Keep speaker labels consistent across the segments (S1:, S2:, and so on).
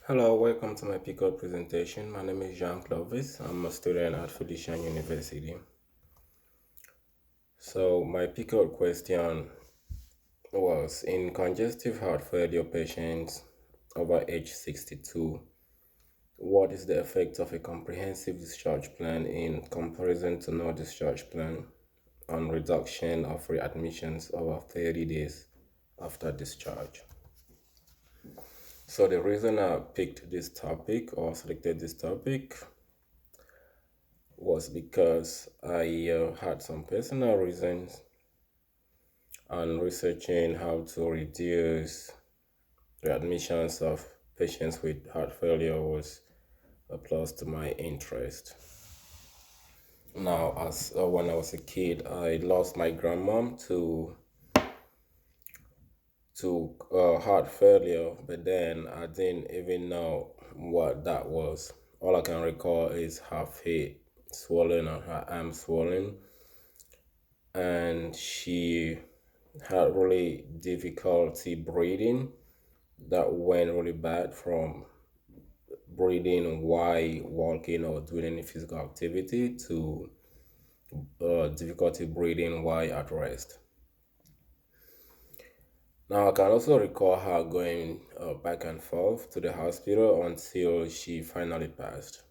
S1: Hello, welcome to my PICOT presentation. My name is Jean Clovis. I'm a student at Felician University. So my PICOT question was, in congestive heart failure patients over age 62, what is the effect of a comprehensive discharge plan in comparison to no discharge plan on reduction of readmissions over 30 days after discharge? So the reason I picked this topic or selected this topic was because I had some personal reasons on researching how to reduce the admissions of patients with heart failure was a plus to my interest. Now, as when I was a kid, I lost my grandmom to heart failure, but then I didn't even know what that was. All I can recall is her feet swollen and her arm swollen, and she had really difficulty breathing. That went really bad from breathing while walking or doing any physical activity to difficulty breathing while at rest. Now, I can also recall her going back and forth to the hospital until she finally passed.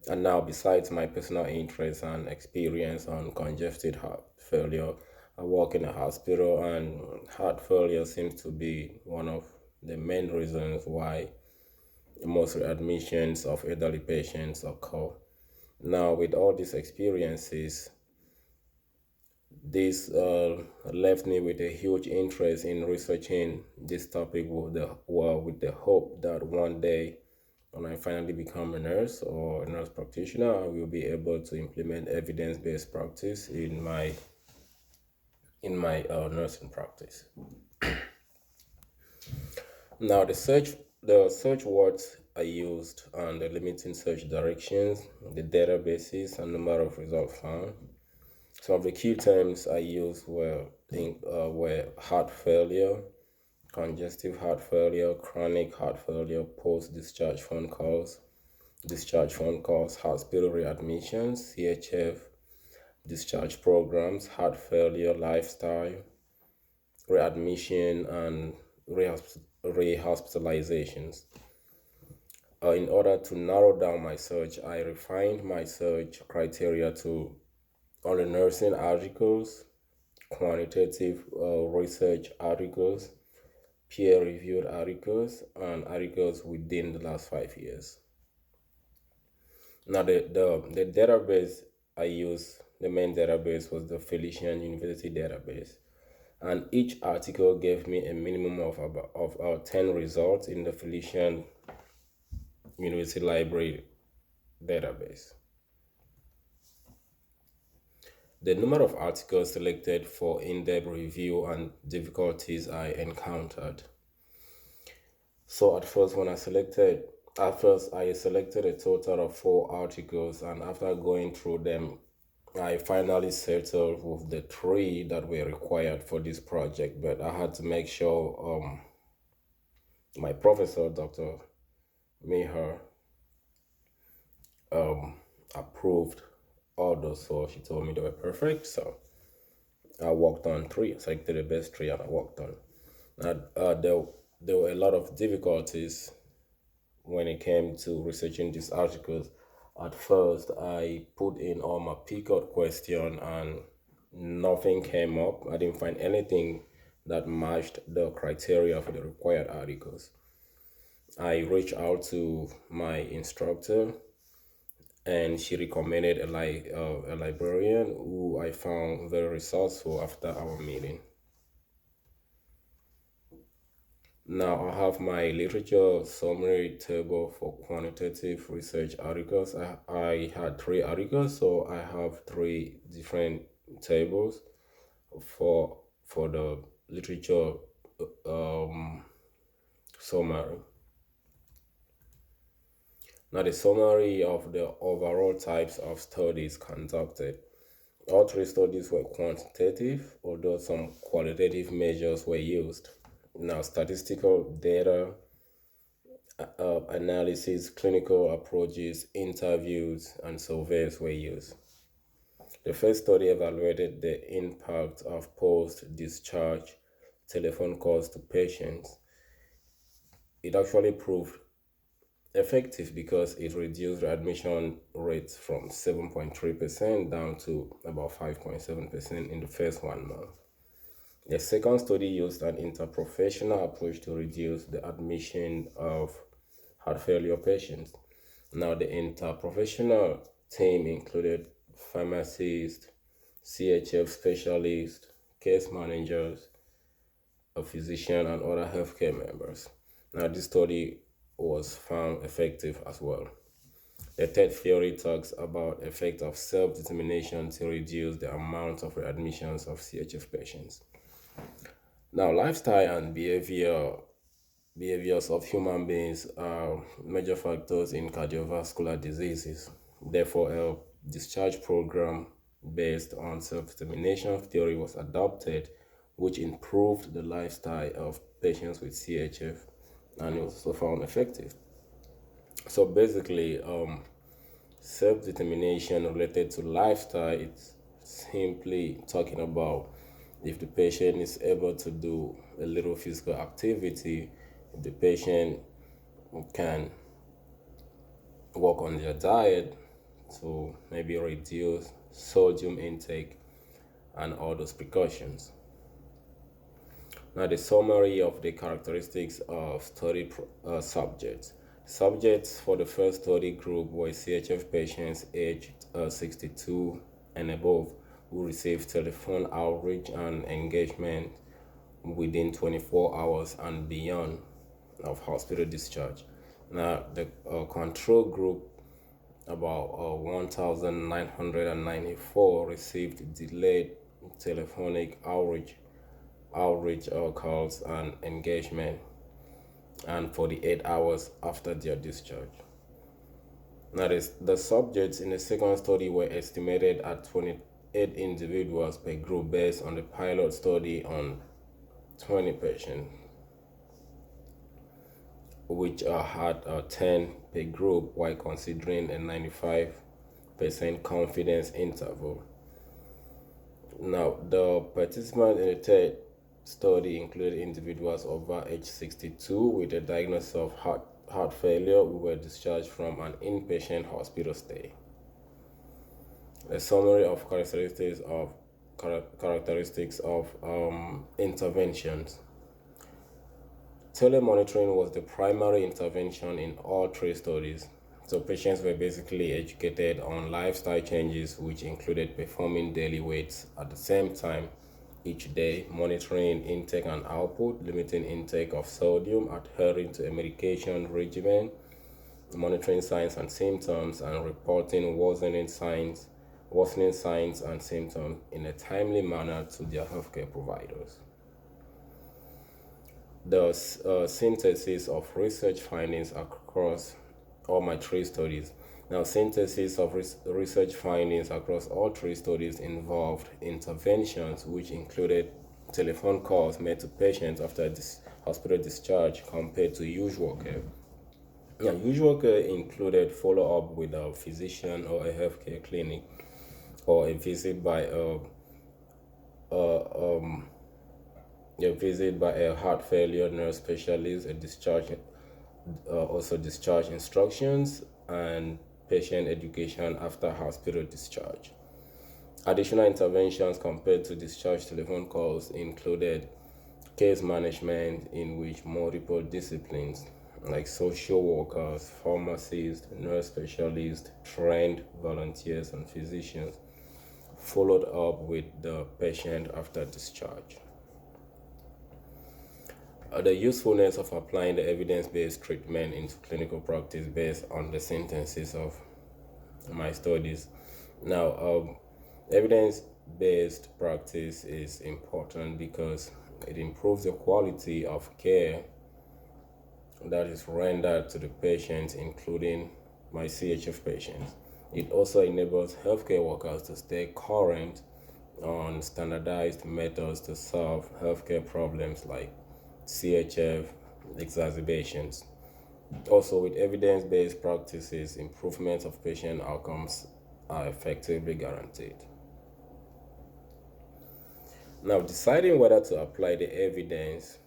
S1: And now, besides my personal interest and experience on congestive heart failure, I work in a hospital, and heart failure seems to be one of the main reasons why most readmissions of elderly patients occur. Now, with all these experiences, this left me with a huge interest in researching this topic with the hope that one day when I finally become a nurse or a nurse practitioner, I will be able to implement evidence-based practice in my nursing practice. Now, the search words I used and the limiting search directions, the databases, and number of results found. Some of the key terms I used were heart failure, congestive heart failure, chronic heart failure, discharge phone calls, hospital readmissions, CHF, discharge programs, heart failure, lifestyle, readmission, and rehospitalizations. In order to narrow down my search, I refined my search criteria to only nursing articles, quantitative research articles, peer-reviewed articles, and articles within the last 5 years. Now, the database I used, the main database was the Felician University database, and each article gave me a minimum of 10 results in the Felician University Library database. The number of articles selected for in-depth review and difficulties I encountered. So at first I selected a total of 4 articles, and after going through them, I finally settled with the 3 that were required for this project. But I had to make sure my professor, Dr. Meher, approved all those 4. She told me they were perfect, so I worked on 3. I selected the best 3 and I worked on. And there were a lot of difficulties when it came to researching these articles. At first, I put in all my PICOT question and nothing came up. I didn't find anything that matched the criteria for the required articles. I reached out to my instructor, and she recommended a librarian who I found very resourceful after our meeting. Now I have my literature summary table for quantitative research articles. I had 3 articles, so I have 3 different tables for the literature summary. Now the summary of the overall types of studies conducted. All 3 studies were quantitative, although some qualitative measures were used. Now, statistical data analysis, clinical approaches, interviews, and surveys were used. The first study evaluated the impact of post discharge telephone calls to patients. It actually proved effective because it reduced admission rates from 7.3% down to about 5.7% in the first 1 month. The second study used an interprofessional approach to reduce the admission of heart failure patients. Now, the interprofessional team included pharmacists, CHF specialists, case managers, a physician, and other healthcare members. Now, this study was found effective as well. The third theory talks about effect of self-determination to reduce the amount of readmissions of CHF patients. Now, lifestyle and behaviors of human beings are major factors in cardiovascular diseases. Therefore, a discharge program based on self-determination theory was adopted, which improved the lifestyle of patients with CHF, and it was also found effective. So basically, self-determination related to lifestyle, it's simply talking about if the patient is able to do a little physical activity, if the patient can work on their diet to maybe reduce sodium intake and all those precautions. Now, the summary of the characteristics of study subjects. Subjects for the first study group were CHF patients aged 62 and above who received telephone outreach and engagement within 24 hours and beyond of hospital discharge. Now, the control group, about 1,994, received delayed telephonic outreach calls and engagement and 48 hours after their discharge. Now, the subjects in the second study were estimated at 28 individuals per group based on the pilot study on 20 patients, which had 10 per group while considering a 95% confidence interval. Now, the participants in the third study included individuals over age 62 with a diagnosis of heart failure who were discharged from an inpatient hospital stay. A summary of characteristics of interventions. Telemonitoring was the primary intervention in all three studies. So patients were basically educated on lifestyle changes, which included performing daily weights at the same time each day, monitoring intake and output, limiting intake of sodium, adhering to a medication regimen, monitoring signs and symptoms, and reporting worsening signs and symptoms in a timely manner to their healthcare providers. The synthesis of research findings across all my three studies. Now, synthesis of research findings across all three studies involved interventions which included telephone calls made to patients after hospital discharge compared to usual care. Now, usual care included follow-up with a physician or a healthcare clinic, or a visit by a heart failure nurse specialist, a discharge, also discharge instructions, and patient education after hospital discharge. Additional interventions compared to discharge telephone calls included case management, in which multiple disciplines like social workers, pharmacists, nurse specialists, trained volunteers, and physicians followed up with the patient after discharge. The usefulness of applying the evidence-based treatment into clinical practice based on the synthesis of my studies. Now, evidence-based practice is important because it improves the quality of care that is rendered to the patients, including my CHF patients. It also enables healthcare workers to stay current on standardized methods to solve healthcare problems like CHF exacerbations. Also, with evidence-based practices, improvements of patient outcomes are effectively guaranteed. Now, deciding whether to apply the evidence,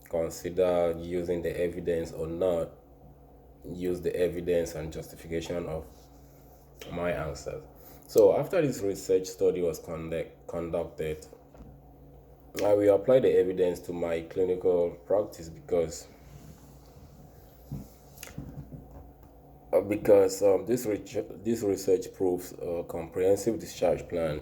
S1: consider using the evidence or not. Use the evidence and justification of my answers. So, after this research study was conducted, I will apply the evidence to my clinical practice because this research proves a comprehensive discharge plan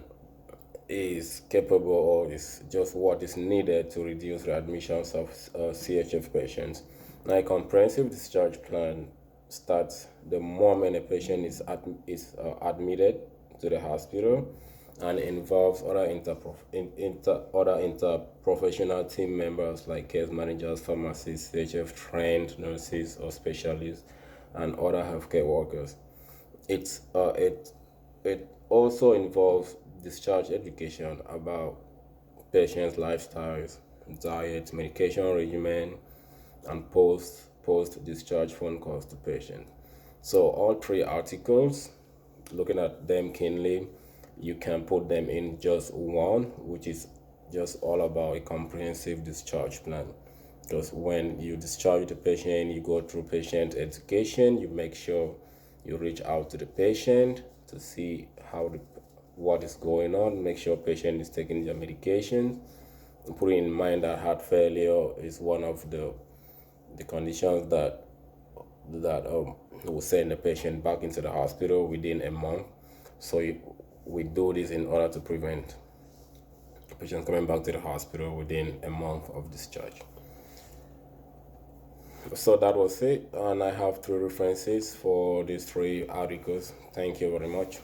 S1: is capable or is just what is needed to reduce readmissions of CHF patients. Now, a comprehensive discharge plan starts the moment a patient is admitted to the hospital and involves other interprofessional team members like case managers, pharmacists, CHF trained nurses or specialists, and other healthcare workers. It also involves discharge education about patients' lifestyles, diet, medication regimen, and post discharge phone calls to patients. So all three articles, looking at them keenly, you can put them in just one, which is just all about a comprehensive discharge plan. Because when you discharge the patient, you go through patient education, you make sure you reach out to the patient to see what is going on, make sure patient is taking their medication, putting in mind that heart failure is one of the conditions that will send the patient back into the hospital within a month. So we do this in order to prevent patients coming back to the hospital within a month of discharge. So that was it, and I have three references for these three articles. Thank you very much.